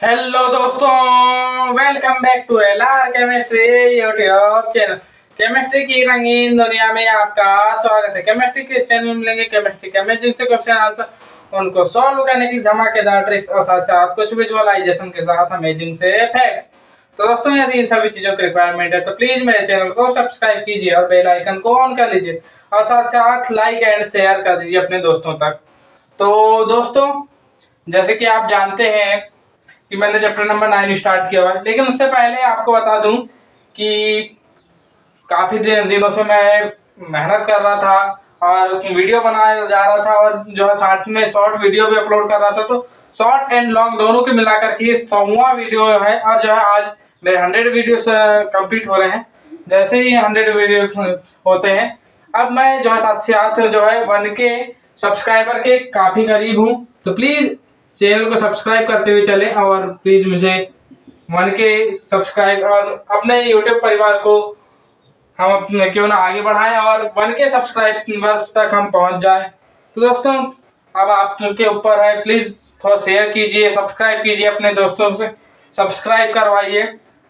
Hello दोस्तों, welcome back to LR chemistry YouTube channel. Chemistry की रंगीन दुनिया में आपका स्वागत है। केमिस्ट्री के इस चैनल में मिलेंगे केमिस्ट्री के अमेजिंग से क्वेश्चन आंसर, उनको सॉल्व करने के लिए धमाकेदार ट्रिक्स और साथ साथ कुछ विजुअलाइजेशन के साथ अमेजिंग से फैक्ट। तो दोस्तों, यदि इन सभी चीजों की रिक्वायरमेंट है तो प्लीज मेरे चैनल को सब्सक्राइब कीजिए और बेल आइकन को ऑन कर लीजिए और साथ साथ लाइक एंड शेयर कर दीजिए अपने दोस्तों तक। तो दोस्तों, जैसे कि आप जानते हैं कि मैंने चैप्टर नंबर 9 स्टार्ट किया हुआ है, लेकिन उससे पहले आपको बता दूं कि काफी दिनों से मैं मेहनत कर रहा था और वीडियो बनाया जा रहा था और जो है साथ में शॉर्ट वीडियो भी अपलोड कर रहा था। तो शॉर्ट एंड लॉन्ग दोनों के मिलाकर के 100वां वीडियो है और जो है आज मेरे 100 वीडियोस कंप्लीट हो रहे हैं। जैसे ही 100 वीडियो होते हैं, अब मैं जो है साथ से साथ जो है 1K सब्सक्राइबर के काफी करीब हूँ। तो प्लीज चैनल को सब्सक्राइब करते हुए चले और प्लीज मुझे 1K सब्सक्राइब और अपने यूट्यूब परिवार को हम अपने क्यों ना आगे बढ़ाएं और 1K सब्सक्राइबर्स तक हम पहुंच जाएं। तो दोस्तों, अब आपके ऊपर है, प्लीज थोड़ा शेयर कीजिए, सब्सक्राइब कीजिए, अपने दोस्तों से सब्सक्राइब करवाइए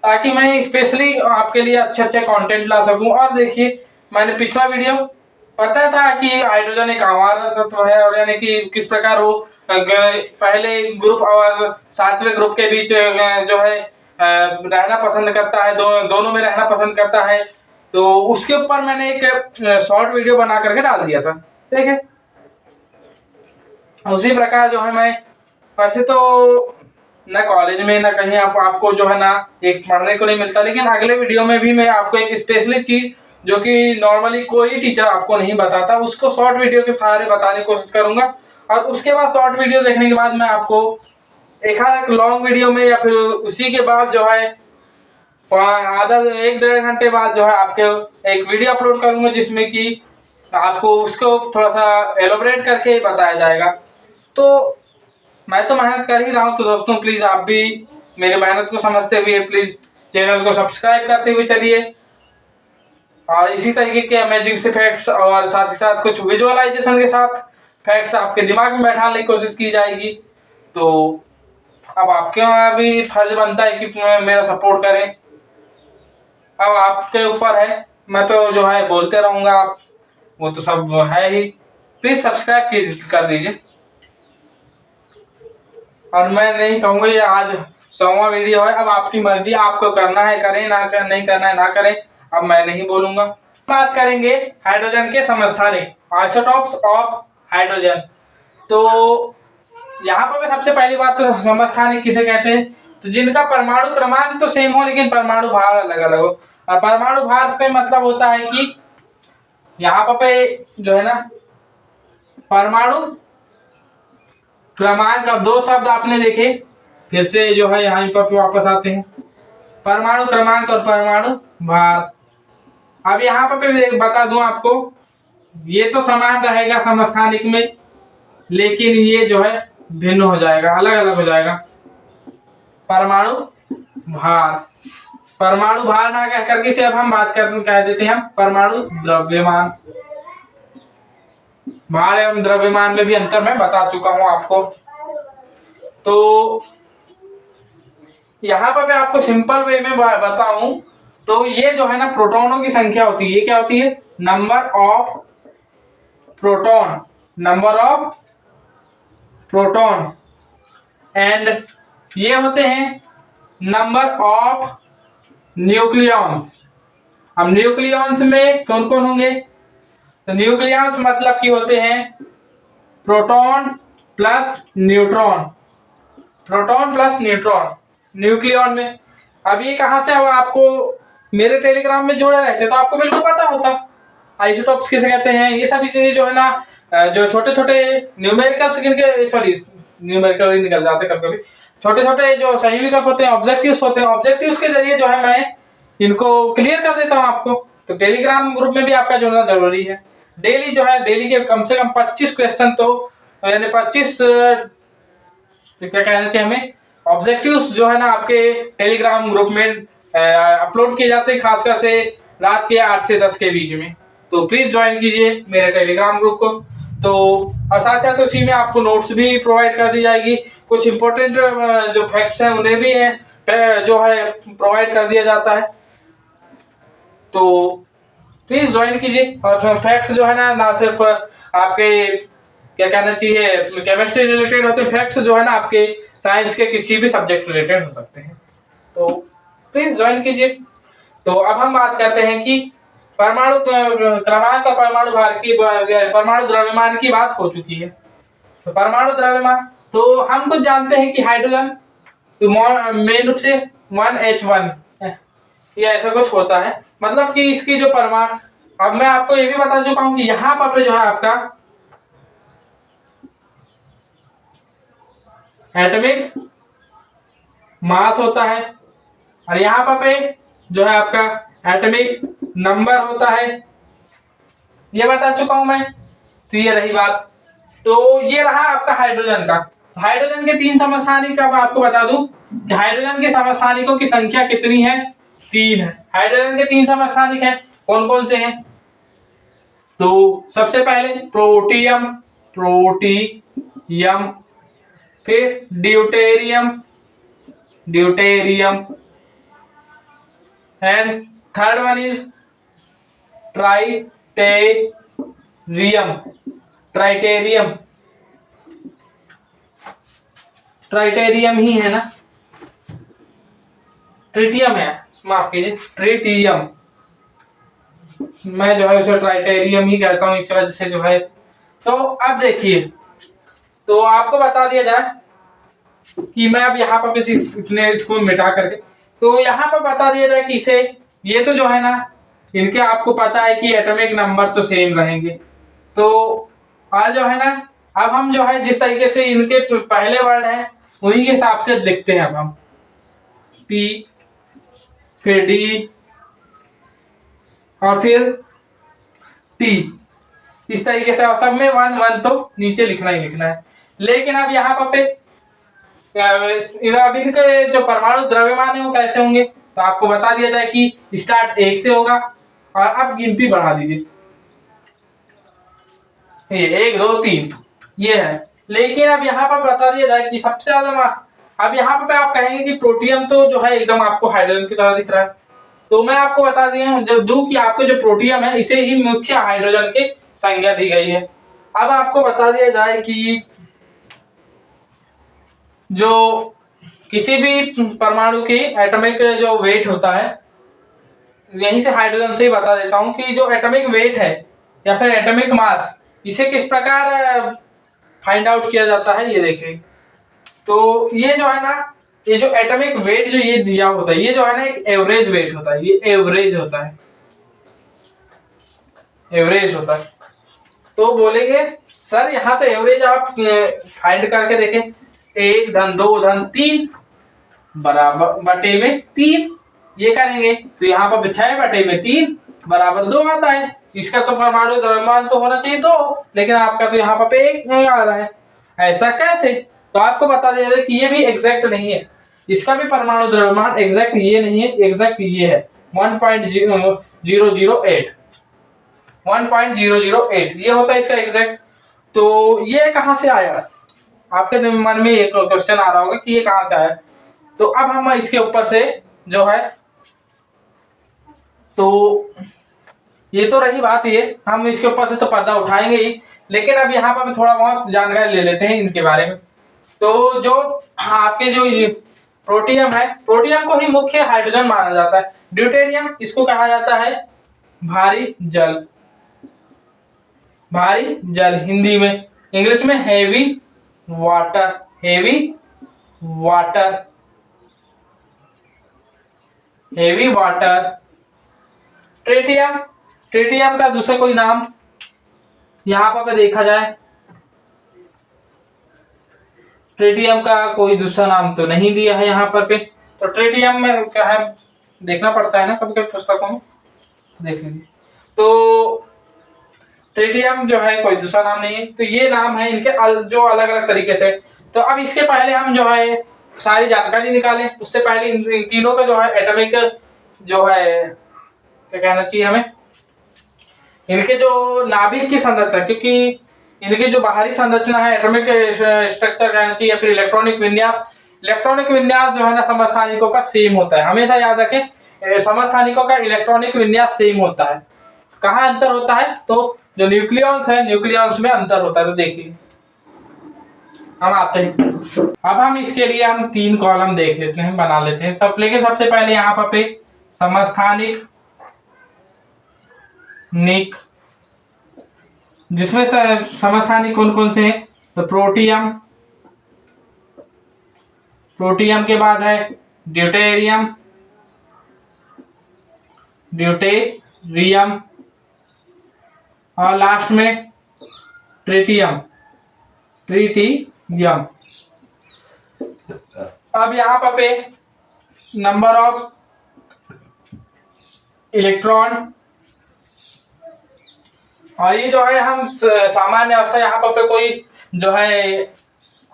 ताकि मैं स्पेशली आपके लिए अच्छे अच्छे कंटेंट ला सकूं। और देखिए, मैंने पिछला वीडियो पता था कि हाइड्रोजन एक आहार तत्व है और यानी कि किस प्रकार वो पहले ग्रुप और सातवें ग्रुप के बीच जो है रहना पसंद करता है, दोनों में रहना पसंद करता है। तो उसके ऊपर मैंने एक शॉर्ट वीडियो बना करके डाल दिया था, देखे। उसी प्रकार जो है मैं वैसे तो न कॉलेज में न कहीं आपको जो है ना एक पढ़ने को नहीं मिलता, लेकिन अगले वीडियो में भी मैं आपको एक स्पेशली चीज जो कि नॉर्मली कोई टीचर आपको नहीं बताता, उसको शॉर्ट वीडियो के सहारे बताने की कोशिश करूंगा। और उसके बाद शॉर्ट वीडियो देखने के बाद मैं आपको एक लॉन्ग वीडियो में या फिर उसी के बाद जो है आधा 1-1.5 घंटे बाद जो है आपके एक वीडियो अपलोड करूंगा जिसमें कि आपको उसको थोड़ा सा एलोबरेट करके बताया जाएगा। तो मैं तो मेहनत कर ही रहा हूँ, तो दोस्तों प्लीज आप भी मेरी मेहनत को समझते हुए प्लीज चैनल को सब्सक्राइब करते हुए चलिए और इसी तरीके के अमेजिंग से फैक्ट्स और साथ ही साथ कुछ विजुअलाइजेशन के साथ फैक्ट्स आपके दिमाग में बैठाने की कोशिश की जाएगी। तो अब आपके वहाँ भी फर्ज बनता है कि मेरा सपोर्ट करें। अब आपके ऊपर है, मैं तो जो है बोलते रहूंगा, आप वो तो सब है ही। प्लीज सब्सक्राइब कर दीजिए। और मैं नहीं कहूंगा ये आज 100वां वीडियो है, अब आपकी मर्जी, आपको करना है करें, ना कर नहीं करना है ना करें, अब मैं नहीं बोलूंगा। बात करेंगे हाइड्रोजन के समस्थानिक आइसोटॉप्स ऑफ हाइड्रोजन। तो यहाँ पर सबसे पहली बात तो समस्थानिक किसे कहते हैं, तो जिनका परमाणु क्रमांक तो सेम हो लेकिन परमाणु भार अलग अलग हो। और परमाणु भार से मतलब होता है कि यहाँ पे जो है ना परमाणु क्रमांक, अब दो शब्द आपने देखे, फिर से जो है यहाँ पर वापस आते हैं, परमाणु क्रमांक और परमाणु भार। अब यहाँ पर बता दूं आपको, ये तो समान रहेगा समस्थानिक में, लेकिन ये जो है भिन्न हो जाएगा, अलग अलग हो जाएगा। परमाणु भार, परमाणु भार ना कह करके से अब हम बात कह देते हैं हम परमाणु द्रव्यमान। भार एवं द्रव्यमान में भी अंतर मैं बता चुका हूं आपको। तो यहाँ पर मैं आपको सिंपल वे में बताऊं तो ये जो है ना प्रोटॉनों की संख्या होती है। ये क्या होती है? Number of proton, number of proton. And ये होते हैं नंबर ऑफ न्यूक्लियॉन्स। अब न्यूक्लियॉन्स में कौन कौन होंगे? तो न्यूक्लियॉन्स मतलब कि होते हैं proton plus neutron, proton plus neutron nucleon में। अब ये कहां से हो, आपको मेरे टेलीग्राम में जुड़े रहते तो आपको बिल्कुल पता होता आइसोटॉप्स किसे कहते हैं। ये सभी चीजें जो है ना, जो छोटे छोटे न्यूमेरिकल्स गिनके, सॉरी न्यूमेरिकल ही निकल जाते कभी कभी, छोटे छोटे जो संयुग्मक होते हैं, ऑब्जेक्टिव्स होते हैं, ऑब्जेक्टिव्स के जरिए जो है मैं इनको क्लियर कर देता हूँ आपको। तो टेलीग्राम ग्रुप में भी आपका जुड़ना जरूरी है। डेली जो है, डेली के कम से कम 25 क्वेश्चन तो यानी 25 क्या कहना चाहिए हमें, ऑब्जेक्टिव्स जो है ना आपके टेलीग्राम ग्रुप में अपलोड किए जाते हैं, खासकर से रात के 8 से 10 के बीच में। तो प्लीज ज्वाइन कीजिए मेरे टेलीग्राम ग्रुप को। तो और साथ साथ उसी में आपको नोट्स भी प्रोवाइड कर दी जाएगी। कुछ इंपॉर्टेंट जो फैक्ट्स हैं उन्हें भी जो है प्रोवाइड कर दिया जाता है। तो प्लीज ज्वाइन कीजिए। और फैक्ट्स जो है ना सिर्फ आपके क्या कहना चाहिए केमिस्ट्री रिलेटेड होते हैं, फैक्ट्स जो है ना आपके साइंस के किसी भी सब्जेक्ट रिलेटेड हो सकते हैं। तो प्लीज ज्वाइन कीजिए। तो अब हम बात करते हैं कि परमाणु क्रमांक और परमाणु भार की परमाणु द्रव्यमान की बात हो चुकी है। तो परमाणु द्रव्यमान तो हम कुछ जानते हैं कि हाइड्रोजन तो मेन रूप से 1H1 ये ऐसा कुछ होता है, मतलब कि इसकी जो परमाणु, अब मैं आपको ये भी बता चुका हूं कि यहां पर जो है आपका एटॉमिक मास होता है और यहां पर जो है आपका एटॉमिक नंबर होता है, ये बता चुका हूं मैं। तो ये रही बात। तो ये रहा आपका हाइड्रोजन का। हाइड्रोजन के 3 समस्थानिक अब आपको बता दूं कि हाइड्रोजन के समस्थानिकों की संख्या कितनी है, 3 है। हाइड्रोजन के 3 समस्थानिक हैं, कौन कौन से हैं? तो सबसे पहले प्रोटियम, प्रोटियम, फिर deuterium, deuterium, and third one is tritium, tritium, tritium ही है ना, ट्रिटियम है, माफ कीजिए ट्रिटियम, मैं जो है उसे ट्राइटेरियम ही कहता हूं इस वजह से जो है। तो अब देखिए, तो आपको बता दिया जाए कि मैं अब यहाँ पर इतने इसको मिटा करके, तो यहाँ पर बता दिया जाए कि इसे ये तो जो है ना इनके आपको पता है कि एटॉमिक नंबर तो सेम रहेंगे। तो आज जो है ना अब हम जो है जिस तरीके से इनके पहले वर्ड है उन्हीं के हिसाब से लिखते हैं। अब हम P, फिर D और फिर T, इस तरीके से सब में 1 1 तो नीचे लिखना ही लिखना है। लेकिन अब यहाँ पर अब इनके जो परमाणु द्रव्यमान है वो कैसे होंगे, तो आपको बता दिया जाए कि स्टार्ट 1 से होगा और अब गिनती बढ़ा दीजिए, ये 1 2 3 ये है। लेकिन अब यहाँ पर बता दिया जाए कि सबसे ज्यादा, अब यहाँ पर आप कहेंगे कि प्रोटियम तो जो है एकदम आपको हाइड्रोजन की तरह दिख रहा है, तो मैं आपको बता दिया जब दू कि आपको जो प्रोटियम है इसे ही मुख्य हाइड्रोजन की संज्ञा दी गई है। अब आपको बता दिया जाए कि जो किसी भी परमाणु की एटॉमिक जो वेट होता है, यहीं से हाइड्रोजन से ही बता देता हूं कि जो एटॉमिक वेट है या फिर एटॉमिक मास, इसे किस प्रकार फाइंड आउट किया जाता है ये देखिए। तो ये जो है ना, ये जो एटॉमिक वेट जो ये दिया होता है, ये जो है ना एक एवरेज वेट होता है, ये एवरेज होता है, एवरेज होता है। तो बोलेंगे सर यहाँ तो एवरेज आप फाइंड करके देखें, 1 धन 2 धन 3 बराबर बटे में 3 ये करेंगे तो यहाँ पर 6 बटे में 3 बराबर 2 आता है। इसका तो परमाणु द्रव्यमान तो होना चाहिए 2, लेकिन आपका तो यहाँ पर 1 आ रहा है, ऐसा कैसे? तो आपको बता दिया जाए कि ये भी एग्जैक्ट नहीं है, इसका भी परमाणु द्रव्यमान एग्जैक्ट ये नहीं है, एग्जैक्ट ये है 1.008, 1.008 ये होता है इसका एग्जैक्ट। तो ये कहां से आया, आपके मन में एक क्वेश्चन आ रहा होगा कि ये कहां से आया। तो अब हम इसके ऊपर से जो है, तो ये तो रही बात, ये हम इसके ऊपर से तो पर्दा उठाएंगे ही, लेकिन अब यहाँ पर थोड़ा बहुत जानकारी ले लेते हैं इनके बारे में। तो जो आपके जो प्रोटियम है, प्रोटियम को ही मुख्य हाइड्रोजन माना जाता है। ड्यूटेरियम इसको कहा जाता है भारी जल, भारी जल हिंदी में, इंग्लिश में heavy water, heavy water, heavy water. Tritium, tritium का दूसरा कोई नाम यहां पर देखा जाए, ट्रिटियम का कोई दूसरा नाम तो नहीं दिया है यहाँ पर पे। तो ट्रिटियम में क्या है, देखना पड़ता है ना कभी कभी पुस्तकों में, देख लीजिए। तो ट्रिटियम जो है कोई दूसरा नाम नहीं है, तो ये नाम है इनके जो अलग अलग तरीके से। तो अब इसके पहले हम जो है सारी जानकारी निकालें, उससे पहले इन तीनों का जो है एटॉमिक जो है क्या कहना चाहिए हमें, इनके जो नाभिक की संरचना, क्योंकि इनकी जो बाहरी संरचना है, एटॉमिक स्ट्रक्चर कहना चाहिए, फिर इलेक्ट्रॉनिक विन्यास। इलेक्ट्रॉनिक विन्यास जो है ना समस्थानिकों का सेम होता है, हमेशा याद रखें समस्थानिकों का इलेक्ट्रॉनिक विन्यास सेम होता है। कहाँ अंतर होता है? तो जो न्यूक्लियॉन्स है, न्यूक्लियॉन्स में अंतर होता है। तो देखिए हम आते हैं, अब हम इसके लिए हम 3 कॉलम देख लेते हैं, बना लेते हैं सब। लेकिन सबसे पहले यहाँ पर पे समस्थानिक निक, जिसमें समस्थानिक कौन कौन से हैं? तो प्रोटियम, प्रोटियम के बाद है ड्यूटेरियम, ड्यूटेरियम, और लास्ट में ट्रिटियम, ट्रिटियम। अब यहाँ पर पे नंबर ऑफ इलेक्ट्रॉन, और ये जो है हम सामान्य अवस्था, यहाँ पर कोई जो है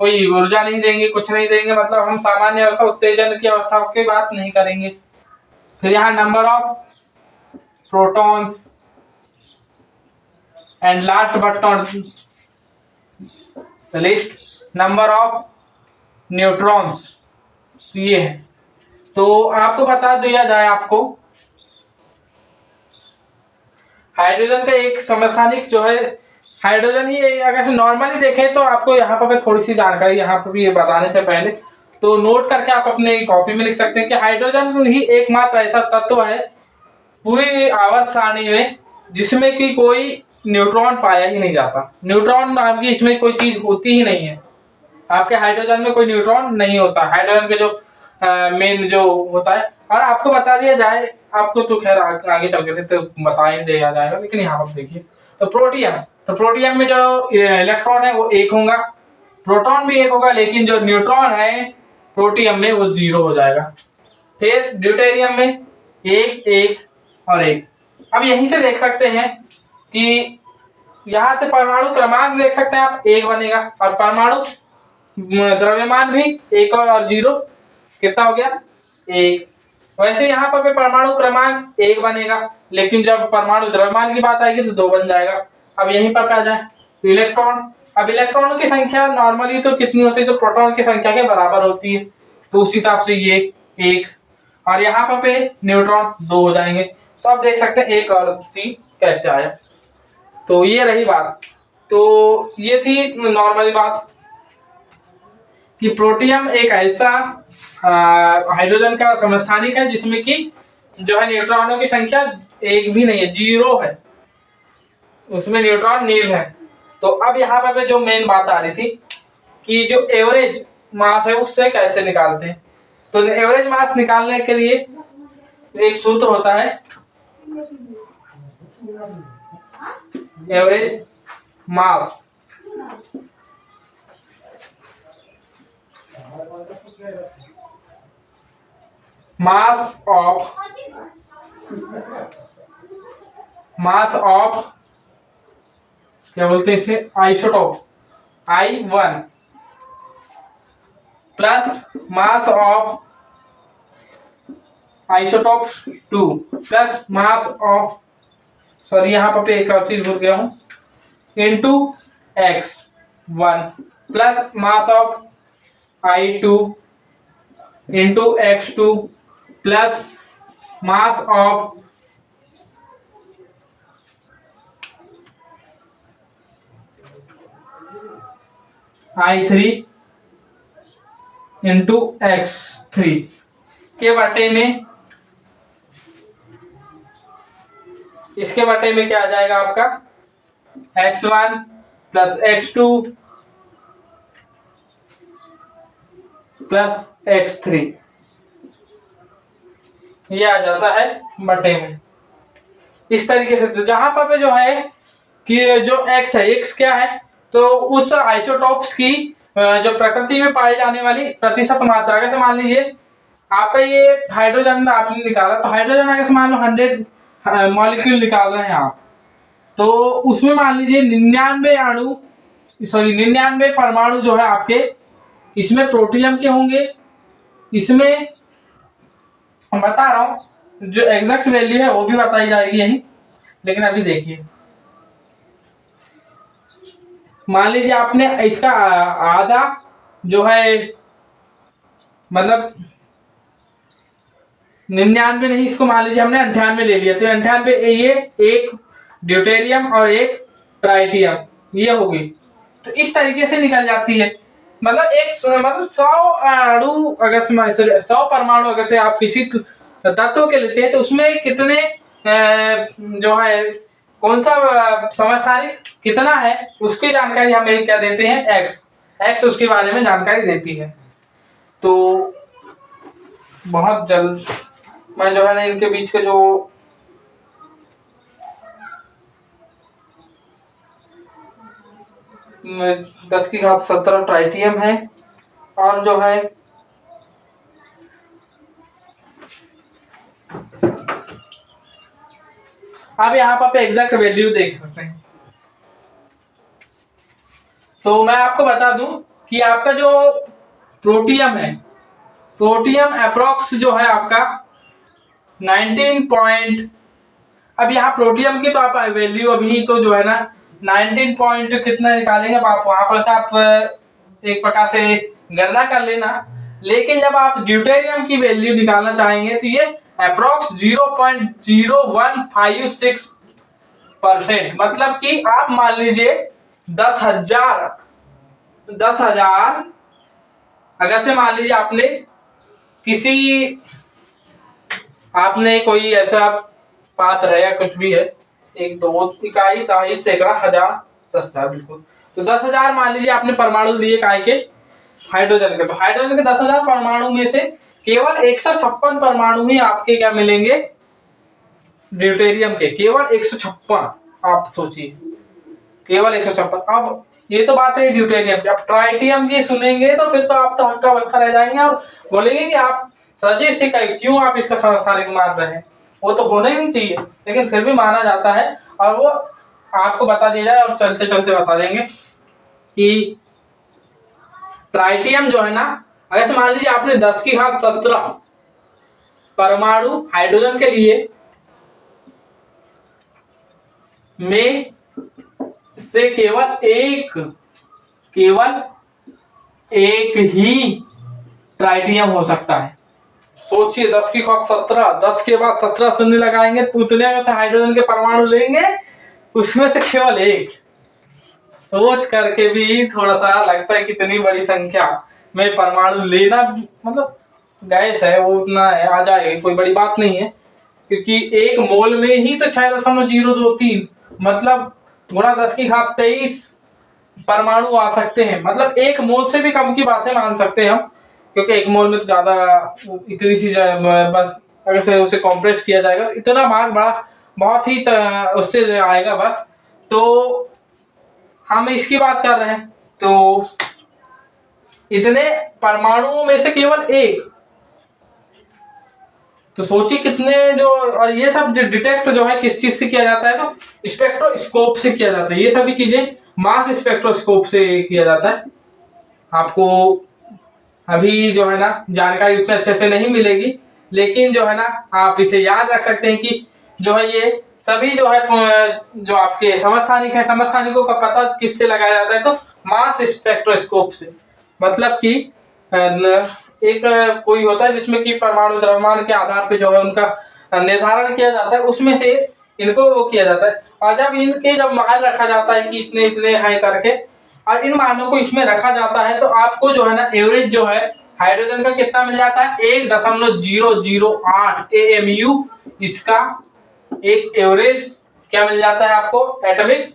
कोई ऊर्जा नहीं देंगे, कुछ नहीं देंगे, मतलब हम सामान्य अवस्था, उत्तेजन की अवस्था की बात नहीं करेंगे। फिर यहाँ number of protons, and last but not the list number of neutrons. ये है। तो आपको बता दिया जाए, आपको हाइड्रोजन का एक समस्थानिक जो है हाइड्रोजन ही, अगर से नॉर्मली देखें तो आपको यहाँ पर थोड़ी सी जानकारी यहाँ पर भी ये बताने से पहले तो नोट करके आप अपने कॉपी में लिख सकते हैं कि हाइड्रोजन ही एकमात्र ऐसा तत्व है पूरी आवर्त सारणी में जिसमें कि कोई न्यूट्रॉन पाया ही नहीं जाता। न्यूट्रॉन नाम की इसमें कोई चीज होती ही नहीं है। आपके हाइड्रोजन में कोई न्यूट्रॉन नहीं होता। हाइड्रोजन के जो मेन जो होता है, और आपको बता दिया जाए, आपको तो खैर आगे चल के तो बता ही दिया जाएगा, लेकिन यहाँ पर देखिए तो प्रोटियम, तो प्रोटियम में जो इलेक्ट्रॉन है वो 1 होगा, प्रोटॉन भी 1 होगा, लेकिन जो न्यूट्रॉन है प्रोटियम में वो 0 हो जाएगा। फिर ड्यूटेरियम में 1 1 और 1। अब यहीं से देख सकते हैं कि यहाँ से परमाणु क्रमांक देख सकते हैं आप, 1 बनेगा, और परमाणु द्रव्यमान भी 1 और 0 कितना हो गया? 1। वैसे यहाँ पर परमाणु क्रमांक 1 बनेगा, लेकिन जब परमाणु द्रव्यमान की बात आएगी तो 2 बन जाएगा। अब यहीं पर आ जाए तो इलेक्ट्रॉन, अब इलेक्ट्रॉनों की संख्या नॉर्मली तो कितनी होती है? तो प्रोटॉन की संख्या के बराबर होती है, तो उस हिसाब से ये 1, और यहाँ पर न्यूट्रॉन 2 हो जाएंगे। तो आप देख सकते हैं 1 और 3 कैसे आया। तो ये रही बात। तो ये थी नॉर्मली बात कि प्रोटियम एक ऐसा हाइड्रोजन का समस्थानिक है जिसमें कि जो है न्यूट्रॉनों की संख्या 1 भी नहीं है, 0 है, उसमें न्यूट्रॉन नील है। तो अब यहाँ पर जो मेन बात आ रही थी कि जो एवरेज मास है उससे कैसे निकालते हैं। तो एवरेज मास निकालने के लिए एक सूत्र होता है, एवरेज मास। मास ऑफ क्या बोलते हैं इसे? Isotope I1 plus mass of isotope 2 plus mass of, sorry यहाँ पर एक और चीज भूल गया हूं, into X1 plus mass of I2 into X2 plus mass of I3 into X3 के बटे में, इसके बटे में क्या आ जाएगा आपका? X1 plus X2 plus X3, ये आ जाता है बटे में। इस तरीके से जहां पर जो है कि जो X है, X क्या है? तो उस आइसोटोप्स की जो प्रकृति में पाई जाने वाली प्रतिशत मात्रा, जैसे मान लीजिए आपका ये हाइड्रोजन आपने निकाला, तो हाइड्रोजन अगर मान लो 100 मॉलिक्यूल निकाल रहे हैं आप, तो उसमें मान लीजिए 99 परमाणु जो है आपके इसमें प्रोटियम के होंगे। इसमें मैं बता रहा हूं, जो एग्जैक्ट वैल्यू है वो भी बताई जाएगी यही, लेकिन अभी देखिए मान लीजिए आपने इसका आधा जो है, मतलब 99 नहीं, इसको मान लीजिए हमने 98 ले लिया, तो 98 ये एक ड्यूटेरियम और एक ट्राइटियम ये होगी। तो इस तरीके से निकल जाती है। मतलब मतलब 100 अणु अगर से 100 परमाणु अगर से आप किसी तत्व के लेते हैं तो उसमें कितने जो है कौन सा समस्थानिक कितना है उसकी जानकारी हमें क्या देते हैं, एक्स उसके बारे में जानकारी देती है। तो बहुत जल्द मैं जो है ना इनके बीच के जो में 10⁻17 ट्राइटियम है और जो है आप यहाँ पर एग्जैक्ट वैल्यू देख सकते हैं। तो मैं आपको बता दूं कि आपका जो प्रोटियम है, प्रोटियम अप्रोक्स जो है आपका 19 पॉइंट, अब यहाँ प्रोटियम की तो आप वैल्यू अभी तो जो है ना 19 पॉइंट कितना निकालेंगे आप वहां पर से आप एक प्रकार से गणना कर लेना। लेकिन जब आप ड्यूटेरियम की वैल्यू निकालना चाहेंगे तो ये अप्रोक्स 0.0156%, मतलब कि आप मान लीजिए 10,000 अगर से मान लीजिए आपने कोई ऐसा पात्र है या कुछ भी है, 1 2 इकाई दहाई सैकड़ा हजार 10,000, बिल्कुल। तो 10,000 मान लीजिए आपने परमाणु लिए काय के हाइड्रोजन के, तो हाइड्रोजन के 10,000 परमाणु में से केवल 156 परमाणु ही आपके क्या मिलेंगे, ड्यूटेरियम के, केवल 156। आप सोचिए केवल 156। अब ये तो बात है ड्यूटेरियम की। अब ट्राइटियम की सुनेंगे तो फिर तो आप तो हक्का बक्का रह जाएंगे और बोलेंगे कि आप सजे से क्यों आप इसका समस्थानिक मान रहे हैं, वो तो होना ही नहीं चाहिए, लेकिन फिर भी माना जाता है। और वो आपको बता दिया जाए और चलते चलते बता देंगे कि ट्राइटियम जो है ना, अगर मान लीजिए आपने 10⁻17 परमाणु हाइड्रोजन के लिए में से केवल एक ही ट्राइटियम हो सकता है। सोचिए 10⁻17, 10 के बाद 17 शून्य लगाएंगे तो उतने में से हाइड्रोजन के परमाणु लेंगे, उसमें से केवल एक। सोच करके भी थोड़ा सा लगता है कितनी बड़ी संख्या में परमाणु लेना, मतलब गैस है वो उतना है, आ जाएगा, कोई बड़ी बात नहीं है। क्योंकि एक मोल में ही तो 6.023 मतलब गुणा 10⁻23 परमाणु आ सकते हैं। मतलब एक मोल से भी कम की बात है, मान सकते हैं हम, क्योंकि एक मोल में तो ज्यादा इतनी सी बस अगर से उसे कॉम्प्रेस किया जाएगा तो इतना भाग बड़ा बहुत ही उससे आएगा बस। तो हम इसकी बात कर रहे हैं, तो इतने परमाणुओं में से केवल एक, तो सोचिए कितने जो, और ये सब जो डिटेक्ट जो है किस चीज से किया जाता है, तो स्पेक्ट्रोस्कोप से किया जाता है। ये सभी चीजें मास स्पेक्ट्रोस्कोप से किया जाता है। आपको अभी जो है ना जानकारी उतने अच्छे से नहीं मिलेगी, लेकिन जो है ना आप इसे याद रख सकते हैं कि जो है ये सभी जो है जो आपके समस्थानिक है, समस्थानिकों का पता किससे लगाया जाता है, तो मास स्पेक्ट्रोस्कोप से। मतलब कि एक कोई होता है जिसमें कि परमाणु द्रव्यमान के आधार पे जो है उनका निर्धारण किया जाता है, उसमें से इनको वो किया जाता है। और जब मान रखा जाता है कि इतने इतने है करके, और इन मानों को इसमें रखा जाता है, तो आपको जो है ना एवरेज जो है हाइड्रोजन का कितना मिल जाता है, 1.008 AMU इसका एक एवरेज क्या मिल जाता है आपको, एटॉमिक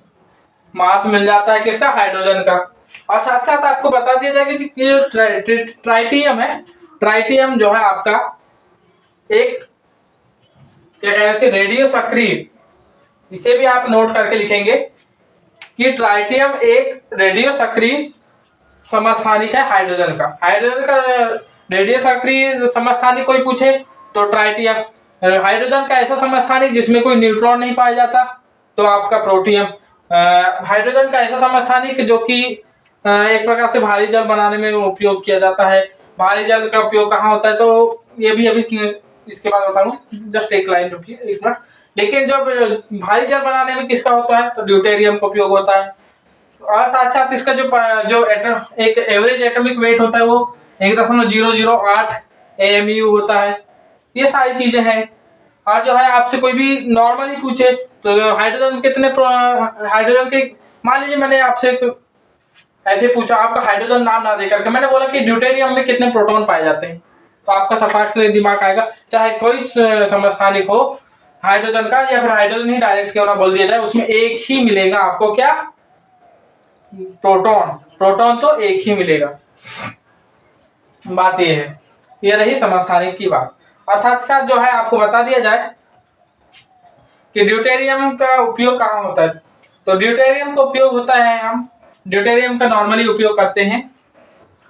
मास मिल जाता है किसका, हाइड्रोजन का। और साथ साथ आपको बता दिया जाएगा कि ट्राइटियम है, ट्राइटियम जो है आपका एक क्या कहते हैं रेडियो सक्रिय, इसे भी आप नोट करके लिखेंगे कि ट्राइटियम एक रेडियो सक्रिय समस्थानिक है हाइड्रोजन का। हाइड्रोजन का रेडियो सक्रिय समस्थानिक कोई पूछे तो ट्राइटियम। हाइड्रोजन का ऐसा समस्थानिक जिसमें कोई न्यूट्रॉन नहीं पाया जाता तो आपका प्रोटियम। हाइड्रोजन का ऐसा समस्थानिक जो कि एक प्रकार से भारी जल बनाने में उपयोग किया जाता है। भारी जल का उपयोग कहाँ होता है, तो ये भी अभी इसके बाद बताऊंगा, जस्ट एक लाइन रुकिए, एक मिनट। लेकिन जब भारी जल बनाने में किसका होता है, तो ड्यूटेरियम का उपयोग होता है। और साथ साथ इसका जो एक एवरेज एटॉमिक वेट होता है वो 1.008 AMU होता है। ये सारी चीजें हैं। और जो है आपसे कोई भी नॉर्मली पूछे तो हाइड्रोजन हाइड्रोजन के, मान लीजिए मैंने आपसे ऐसे पूछा, आपका हाइड्रोजन नाम ना देकर के मैंने बोला कि ड्यूटेरियम में कितने प्रोटॉन पाए जाते हैं, तो आपका सपाट से दिमाग आएगा, चाहे कोई समस्थानिक हो हाइड्रोजन का, या फिर हाइड्रोजन ही डायरेक्ट क्यों ना बोल दिया जाए, उसमें एक ही मिलेगा आपको, क्या? प्रोटॉन। प्रोटॉन तो एक ही मिलेगा। बात ये है, ये रही समस्थानिक की बात। और साथ साथ जो है आपको बता दिया जाए कि ड्यूटेरियम का उपयोग कहाँ होता है। तो ड्यूटेरियम का उपयोग होता है, हम ड्यूटेरियम का नॉर्मली उपयोग करते हैं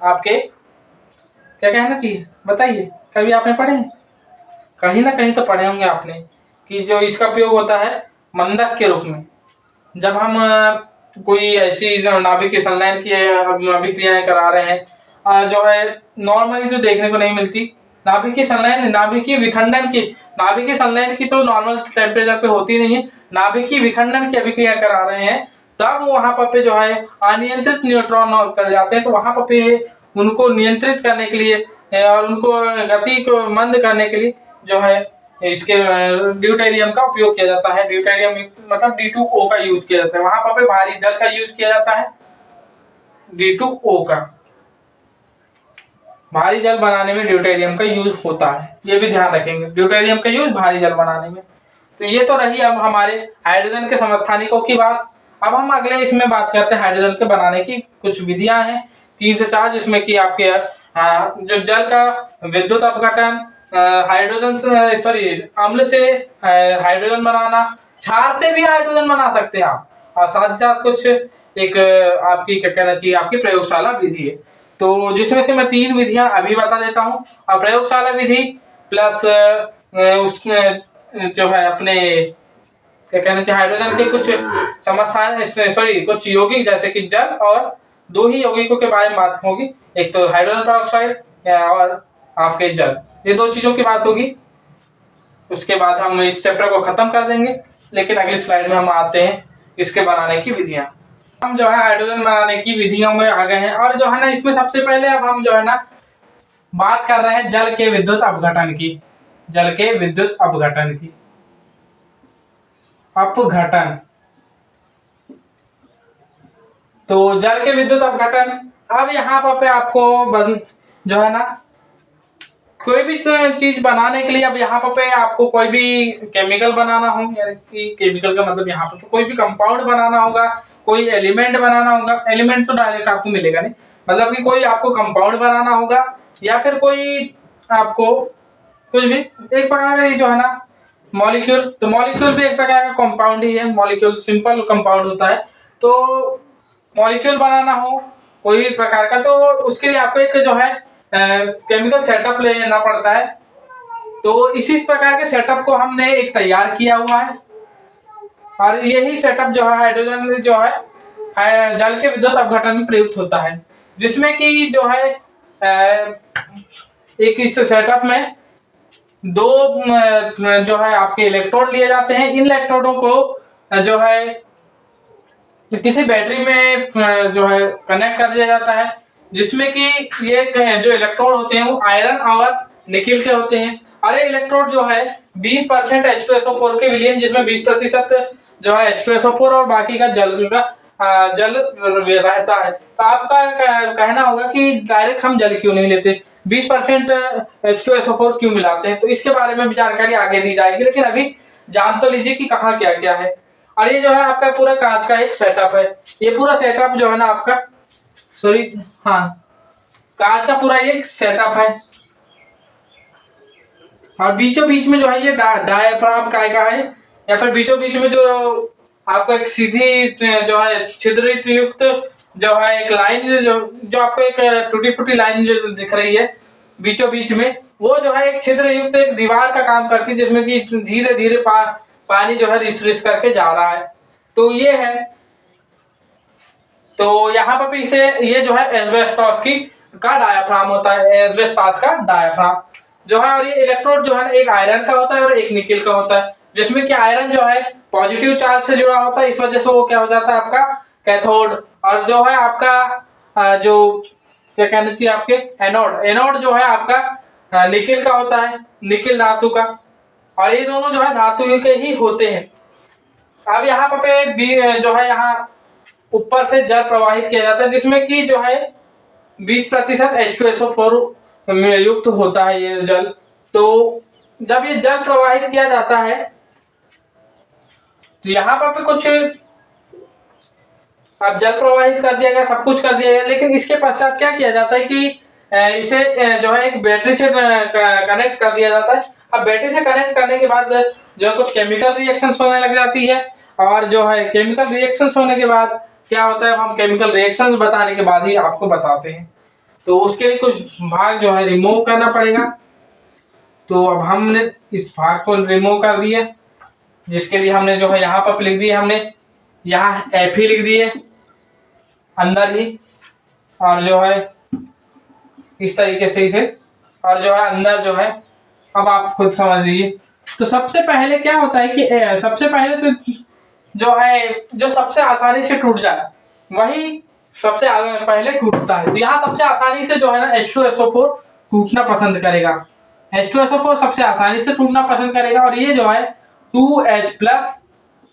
आपके, क्या कहना चाहिए बताइए, कभी आपने पढ़े हैं? कहीं ना कहीं तो पढ़े होंगे आपने कि जो इसका उपयोग होता है मंदक के रूप में। जब हम कोई ऐसी नाभिकीय संलयन की अभिक्रियाएं करा रहे हैं जो है नॉर्मली जो देखने को नहीं मिलती, नाभिकीय संलयन, नाभिकीय विखंडन की, नाभिकीय संलयन की तो नॉर्मल टेम्परेचर पे होती नहीं है, नाभिकीय विखंडन की अभिक्रिया करा रहे हैं, तब वहां पर जो है अनियंत्रित न्यूट्रॉन चल जाते हैं। तो वहां पर उनको नियंत्रित करने के लिए और उनको गति को मंद करने के लिए जो है इसके ड्यूटेरियम का उपयोग किया जाता है। ड्यूटेरियम मतलब D2O का यूज किया जाता है। वहां पर भारी जल का यूज किया जाता है, D2O का भारी जल बनाने में ड्यूटेरियम का यूज होता है, ये भी ध्यान रखेंगे, ड्यूटेरियम का यूज भारी जल बनाने में। तो ये तो रही अब हमारे हाइड्रोजन के समस्थानिकों की बात। अब हम अगले इसमें बात करते हैं हाइड्रोजन के बनाने की कुछ विधियां हैं 3 से 4, जिसमें कि आपके जो जल का विद्युत अपघटन, हाइड्रोजन से सॉरी अम्ल से हाइड्रोजन बनाना, क्षार से भी हाइड्रोजन बना सकते हैं आप, और साथ ही साथ कुछ एक आपकी क्या कहना चाहिए आपकी प्रयोगशाला विधि है। तो जिसमें से मैं 3 विधियां अभी बता देता हूँ। और प्रयोगशाला विधि प्लस उसमें जो है अपने क्या कहना चाहिए हाइड्रोजन के कुछ समस्थान सॉरी कुछ यौगिक जैसे कि जल, और 2 ही यौगिकों के बारे में बात होगी, एक तो हाइड्रोजन पेरोक्साइड और आपके जल, ये 2 चीजों की बात होगी। उसके बाद हम इस चैप्टर को खत्म कर देंगे, लेकिन अगली स्लाइड में हम आते हैं इसके बनाने की विधियां। हम जो है हाइड्रोजन बनाने की विधियों में आ गए हैं, और जो है ना इसमें सबसे पहले अब हम जो है ना बात कर रहे हैं जल के विद्युत अपघटन की, जल के विद्युत अपघटन की, अपघटन। तो जल के विद्युत अपघटन, अब यहाँ पर आपको जो है ना कोई भी चीज बनाने के लिए, अब यहाँ पे आपको कोई भी केमिकल बनाना हो, यानी कि केमिकल का मतलब यहाँ पे कोई भी कंपाउंड बनाना होगा, कोई एलिमेंट बनाना होगा, एलिमेंट तो डायरेक्ट आपको मिलेगा नहीं, मतलब कि कोई आपको कंपाउंड बनाना होगा, या फिर कोई आपको कुछ भी एक प्रकार का जो है ना मॉलिक्यूल, तो मॉलिक्यूल भी एक प्रकार का कंपाउंड ही है, मॉलिक्यूल सिंपल कंपाउंड होता है। तो मॉलिक्यूल बनाना हो कोई भी प्रकार का, तो उसके लिए आपको एक जो है केमिकल सेटअप लेना पड़ता है। तो इसी प्रकार के सेटअप को हमने एक तैयार किया हुआ है, और यही सेटअप जो है हाइड्रोजन जो है जल के विद्युत अपघटन में प्रयुक्त होता है, जिसमें कि जो है एक इस सेटअप में 2 जो है आपके इलेक्ट्रोड लिए जाते हैं। इन इलेक्ट्रोडों को जो है किसी बैटरी में जो है कनेक्ट कर दिया जाता है, जिसमें कि ये जो इलेक्ट्रोड होते हैं वो आयरन और निकिल के होते हैं। और ये इलेक्ट्रोड जो है 20% H2SO4 के विलयन, जिसमें 20% जो है H2SO4 और बाकी का जल रहता है। तो आपका कहना होगा कि डायरेक्ट हम जल क्यों नहीं लेते, 20% H2SO4 क्यों मिलाते हैं, तो इसके बारे में भी जानकारी आगे दी जाएगी, लेकिन अभी जान तो लीजिए कि कहाँ क्या क्या है। और ये जो है आपका पूरा कांच का एक सेटअप है, ये पूरा सेटअप जो है ना आपका सॉरी हाँ कांच का पूरा ये सेटअप है, और बीचों बीच में जो है ये डायाफ्राम का है, या फिर बीचों बीच में जो आपको एक सीधी जो है छिद्र युक्त जो है एक लाइन जो आपको एक टूटी फूटी लाइन जो दिख रही है बीचों बीच में, वो जो है एक छिद्र युक्त एक दीवार का काम करती है, जिसमें कि धीरे धीरे पानी जो है रिस रिस करके जा रहा है। तो ये है, तो यहाँ पर इसे ये जो है एस्बेस्टॉस का डायाफ्राम होता है, एस्बेस्टॉस का डायाफ्राम जो है। और ये इलेक्ट्रोड जो है एक आयरन का होता है और एक निकिल का होता है, जिसमें कि आयरन जो है पॉजिटिव चार्ज से जुड़ा होता है, इस वजह से वो क्या हो जाता है आपका कैथोड, और जो है आपका जो क्या कहना चाहिए आपके एनोड, एनोड जो है आपका निकिल का होता है, निकिल धातु का, और ये दोनों जो है धातु के ही होते हैं। अब यहाँ पे जो है यहाँ ऊपर से जल प्रवाहित किया जाता है जिसमें कि जो है 20% H2SO4 में युक्त होता है ये जल। तो जब ये जल प्रवाहित किया जाता है तो यहाँ पर कुछ अब जल प्रवाहित कर दिया गया, सब कुछ कर दिया गया, लेकिन इसके पश्चात क्या किया जाता है कि इसे जो है एक बैटरी से कनेक्ट कर दिया जाता है। अब बैटरी से कनेक्ट करने के बाद जो है कुछ केमिकल रिएक्शंस होने लग जाती है, और जो है केमिकल रिएक्शंस होने के बाद क्या होता है, हम केमिकल रिएक्शंस बताने के बाद ही आपको बताते हैं। तो उसके लिए कुछ भाग जो है रिमूव करना पड़ेगा। तो अब हमने इस भाग को रिमूव कर दिया, जिसके लिए हमने जो है यहाँ पर लिख दिया, हमने यहाँ Fe लिख दिए अंदर ही, और जो है इस तरीके से इसे, और जो है अंदर जो है, अब आप खुद समझ लीजिए। तो सबसे पहले क्या होता है कि सबसे पहले तो जो है जो सबसे आसानी से टूट जाए वही सबसे पहले टूटता है। तो यहाँ सबसे आसानी से जो है ना H2SO4 टूटना पसंद करेगा, H2SO4 सबसे आसानी से टूटना पसंद करेगा, और ये जो है 2H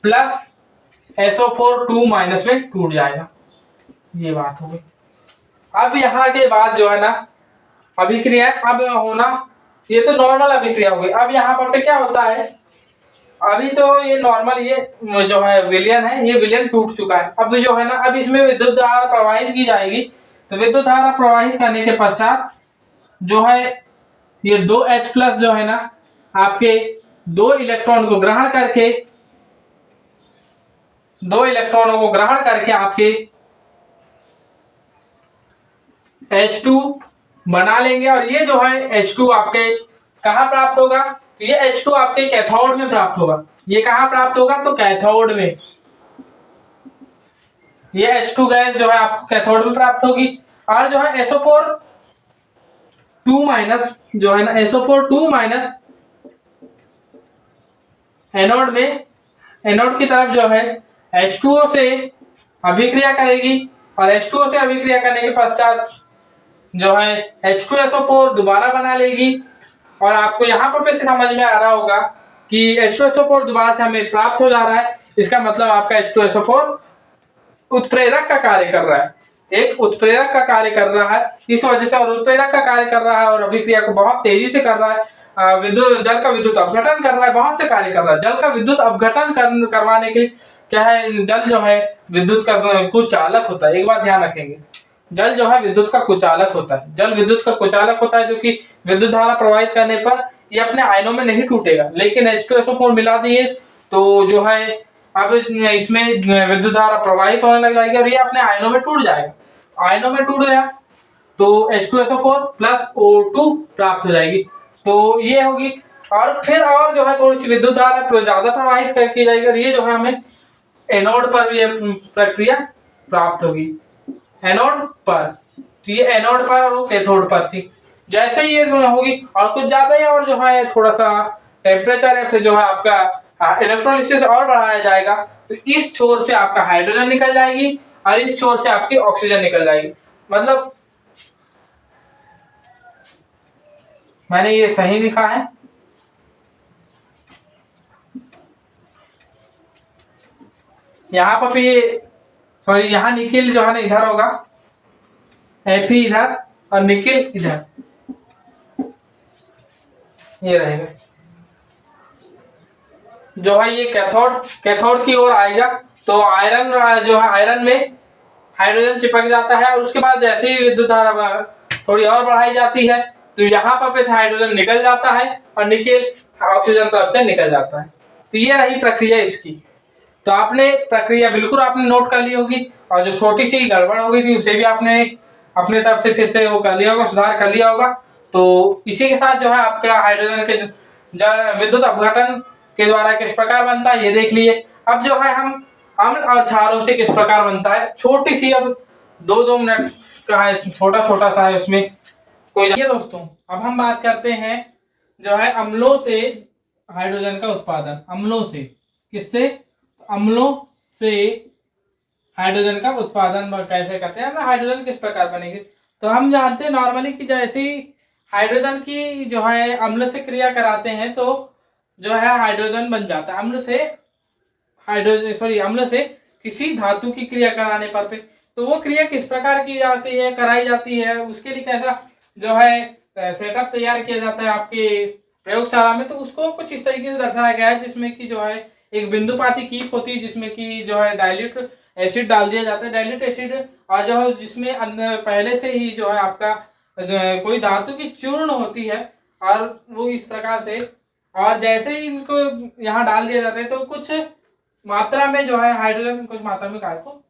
प्लस SO4 2 माइनस में टूट जाएगा। ये बात हो गई। अब यहाँ के बाद जो है ना अभिक्रिया अब होना, ये तो नॉर्मल अभिक्रिया हो गई। अब यहाँ पर क्या होता है, अभी तो ये नॉर्मल ये जो है विलयन है, ये विलयन टूट चुका है। अब जो है ना अब इसमें विद्युत धारा प्रवाहित की जाएगी। तो विद्युत धारा प्रवाहित करने के पश्चात जो है ये 2H प्लस जो है ना आपके 2 इलेक्ट्रॉन को ग्रहण करके, 2 इलेक्ट्रॉनों को ग्रहण करके आपके H2 बना लेंगे, और ये जो है H2 आपके कहाँ प्राप्त होगा, तो ये H2 आपके कैथोड में प्राप्त होगा। ये कहाँ प्राप्त होगा, तो कैथोड में, ये H2 गैस जो है आपको कैथोड में प्राप्त होगी। और जो है SO4 2 माइनस जो है ना SO4 2 माइनस एनोड में, एनोड की तरफ जो है H2O से अभिक्रिया करेगी, और H2O से अभिक्रिया करने के पश्चात जो है H2SO4 दोबारा बना लेगी। और आपको यहाँ पर से समझ में आ रहा होगा कि H2SO4 दोबारा से हमें प्राप्त हो जा रहा है। इसका मतलब आपका H2SO4 उत्प्रेरक का कार्य कर रहा है, एक उत्प्रेरक का कार्य कर रहा है इस वजह से, और उत्प्रेरक का कार्य कर रहा है और अभिक्रिया को बहुत तेजी से कर रहा है। विद्युत जल का विद्युत अपघटन कर रहा है, बहुत से कार्य कर रहा है। जल का विद्युत अपघटन करवाने के लिए क्या है, जल जो है विद्युत का कुचालक होता है। एक बात ध्यान रखेंगे, जल जो है विद्युत का कुचालक होता है। जल विद्युत का कुचालक होता है, जो कि विद्युत धारा प्रवाहित करने पर ये अपने आयनों में नहीं टूटेगा, लेकिन H2SO4 मिला दिए तो जो है अब इसमें विद्युत धारा प्रवाहित होने लग जाएगी और ये अपने आयनों में टूट जाएगा। आयनों में टूट गया तो H2SO4 प्लस O2 प्राप्त हो जाएगी। तो ये होगी, और फिर और जो है थोड़ी सी विद्युत धारा ज्यादा प्रवाहित की जाएगी, और ये जो है हमें एनोड पर ये प्रक्रिया प्राप्त होगी। एनोड पर, तो ये एनोड पर और वो कैथोड पर थी। जैसे ही ये होगी और कुछ ज्यादा ही और जो है थोड़ा सा टेम्परेचर है, फिर जो है आपका इलेक्ट्रोलिसिस और बढ़ाया जाएगा। तो इस छोर से आपका हाइड्रोजन निकल जाएगी और इस छोर से आपकी ऑक्सीजन निकल जाएगी। मतलब मैंने ये सही लिखा है, यहाँ पर भी सॉरी, यहाँ निकिल जो है ना इधर होगा, Fe इधर और निकिल इधर, ये रहेगा जो है ये कैथोड, कैथोड की ओर आएगा। तो आयरन जो है आयरन में हाइड्रोजन चिपक जाता है, और उसके बाद जैसे ही विद्युत धारा थोड़ी और बढ़ाई जाती है तो यहाँ पर हाइड्रोजन निकल जाता है और निकिल ऑक्सीजन तरफ से निकल जाता है। तो ये रही प्रक्रिया इसकी। तो आपने प्रक्रिया बिल्कुल आपने नोट कर ली होगी, और जो छोटी सी गड़बड़ हो गई थी उसे भी आपने अपने तरफ से फिर से वो कर लिया होगा, सुधार कर लिया होगा। तो इसी के साथ जो है आपका हाइड्रोजन के विद्युत अपघटन के द्वारा किस प्रकार बनता है ये देख लिए। अब जो है हम अम्ल और क्षारों से किस प्रकार बनता है, छोटी सी, अब 2-2 मिनट का है, छोटा छोटा सा है उसमें कोई। ये दोस्तों अब हम बात करते हैं जो है अम्लों से हाइड्रोजन का उत्पादन। अम्लों से, किससे, अम्लों से हाइड्रोजन का उत्पादन कैसे करते हैं, हाइड्रोजन किस प्रकार बनेगी। तो हम जानते हैं नॉर्मली कि जैसे ही हाइड्रोजन की जो है अम्ल से क्रिया कराते हैं तो जो है हाइड्रोजन बन जाता है। अम्ल से किसी धातु की क्रिया कराने पर पे, तो वो क्रिया किस प्रकार की जाती है, कराई जाती है, उसके लिए कैसा जो है सेटअप तैयार किया जाता है आपके प्रयोगशाला में, तो उसको कुछ इस तरीके से दर्शाया गया है, जिसमें कि जो है एक बिंदुपाती कीप होती है, जिसमें कि जो है डाइल्यूट एसिड डाल दिया जाता है, डाइल्यूट एसिड, और जो है जिसमें पहले से ही जो है आपका कोई धातु की चूर्ण होती है, और वो इस प्रकार से, और जैसे ही इनको यहाँ डाल दिया जाता है तो कुछ मात्रा में जो है हाइड्रोजन, कुछ मात्रा में को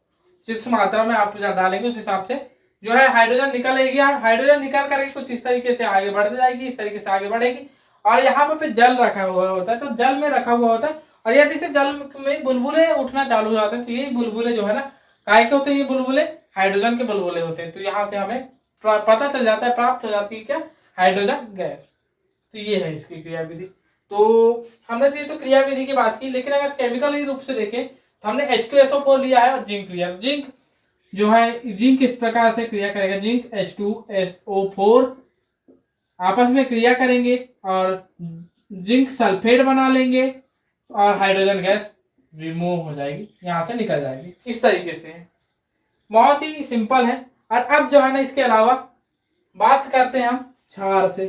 जिस मात्रा में आप डालेंगे उस हिसाब से जो है हाइड्रोजन निकलेगी, और हाइड्रोजन निकल करके कुछ इस तरीके से आगे बढ़ जाएगी, इस तरीके से आगे बढ़ेगी, और यहाँ पे जल रखा हुआ होता है, तो जल में रखा हुआ होता है, और यदि से जल में बुलबुले उठना चालू हो जाते हैं, तो ये बुलबुले जो है ना काय के होते हैं, ये बुलबुले हाइड्रोजन के बुलबुले होते हैं। तो यहाँ से हमें पता चल जाता है, प्राप्त हो जाती है क्या, हाइड्रोजन गैस। तो ये है इसकी क्रियाविधि। तो हमने तो क्रियाविधि की बात की, लेकिन अगर केमिकल रूप से देखें तो हमने H2SO4 लिया है और जिंक लिया। जिंक जो है, जिंक किस प्रकार से क्रिया करेगा, जिंक H2SO4 आपस में क्रिया करेंगे और जिंक सल्फेट बना लेंगे और हाइड्रोजन गैस रिमूव हो जाएगी, यहां से निकल जाएगी। इस तरीके से है, बहुत ही सिंपल है। और अब जो है ना इसके अलावा बात करते हैं हम क्षार से।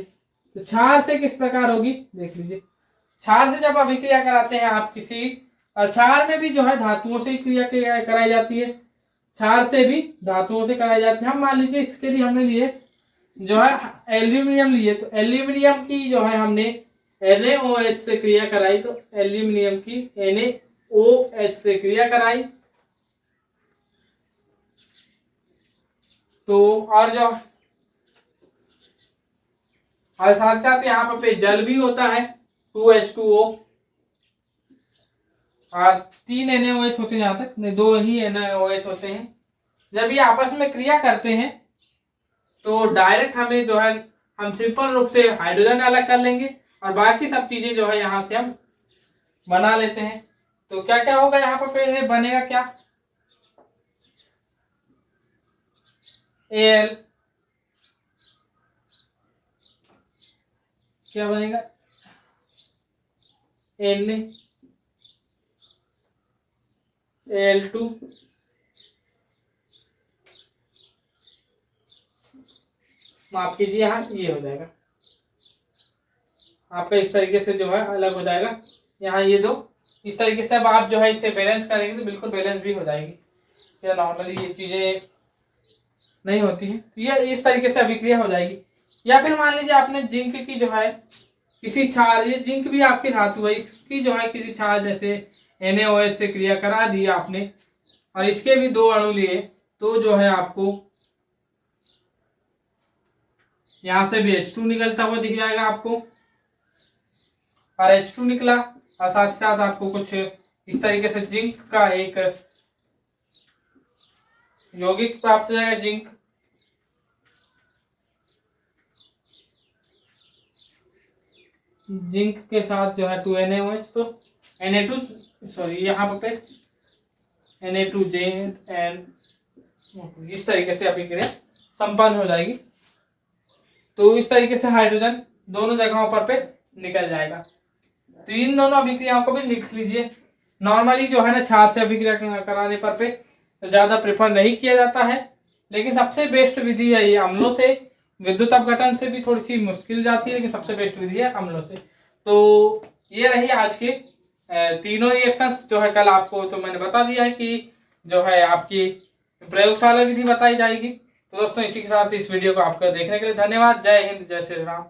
तो क्षार से किस प्रकार होगी देख लीजिए। क्षार से जब अभिक्रिया कराते हैं आप किसी, क्षार में भी जो है धातुओं से क्रिया कराई जाती है, क्षार से भी धातुओं से कराई जाती है। हम मान लीजिए इसके लिए हमने लिए जो है एल्यूमिनियम लिए, तो एल्यूमिनियम की जो है हमने NaOH से क्रिया कराई, तो एल्यूमिनियम की NaOH से क्रिया कराई, तो और जो और साथ साथ यहाँ पे जल भी होता है 2H2O, और 3 NaOH होते हैं, जहां तक नहीं 2 ही NaOH होते हैं। जब ये आपस में क्रिया करते हैं तो डायरेक्ट हमें जो है हम सिंपल रूप से हाइड्रोजन अलग कर लेंगे और बाकी सब चीजें जो है यहां से हम बना लेते हैं। तो क्या क्या होगा यहाँ पर पहले बनेगा क्या, Al क्या बनेगा, Na, Al2, माफ कीजिए यहाँ ये हो जाएगा आपका, इस तरीके से जो है अलग हो जाएगा यहाँ ये दो। इस तरीके से अब आप जो है इसे बैलेंस करेंगे तो बिल्कुल बैलेंस भी हो जाएगी, या नॉर्मली ये चीजें नहीं होती हैं, तो ये इस तरीके से अभिक्रिया हो जाएगी। या फिर मान लीजिए आपने जिंक की जो है किसी क्षार, ये जिंक भी आपकी धातु है, इसकी जो है किसी क्षार जैसे NaOH से क्रिया करा दी आपने और इसके भी 2 अणु लिए, तो जो है आपको यहां से भी H2 निकलता हुआ दिख जाएगा आपको, और H2 निकला और साथ ही साथ आपको कुछ इस तरीके से जिंक का एक यौगिक प्राप्त हो जाएगा, जिंक के साथ जो है 2 NaOH, तो Na2 सॉरी यहाँ पे Na2Zn, इस तरीके से अभिक्रिया संपन्न हो जाएगी। तो इस तरीके से हाइड्रोजन दोनों जगहों पर पे निकल जाएगा। तो इन दोनों अभिक्रियाओं को भी लिख लीजिए। नॉर्मली जो है ना क्षार से अभिक्रिया कराने पर पे ज्यादा प्रेफर नहीं किया जाता है, लेकिन सबसे बेस्ट विधि है ये अम्लों से। विद्युत अपघटन से भी थोड़ी सी मुश्किल जाती है, लेकिन सबसे बेस्ट विधि है अम्लों से। तो ये रही आज के तीनों रिएक्शंस जो है, कल आपको तो मैंने बता दिया है कि जो है आपकी प्रयोगशाला विधि बताई जाएगी। तो दोस्तों इसी के साथ इस वीडियो को आपका देखने के लिए धन्यवाद। जय हिंद, जय श्री राम।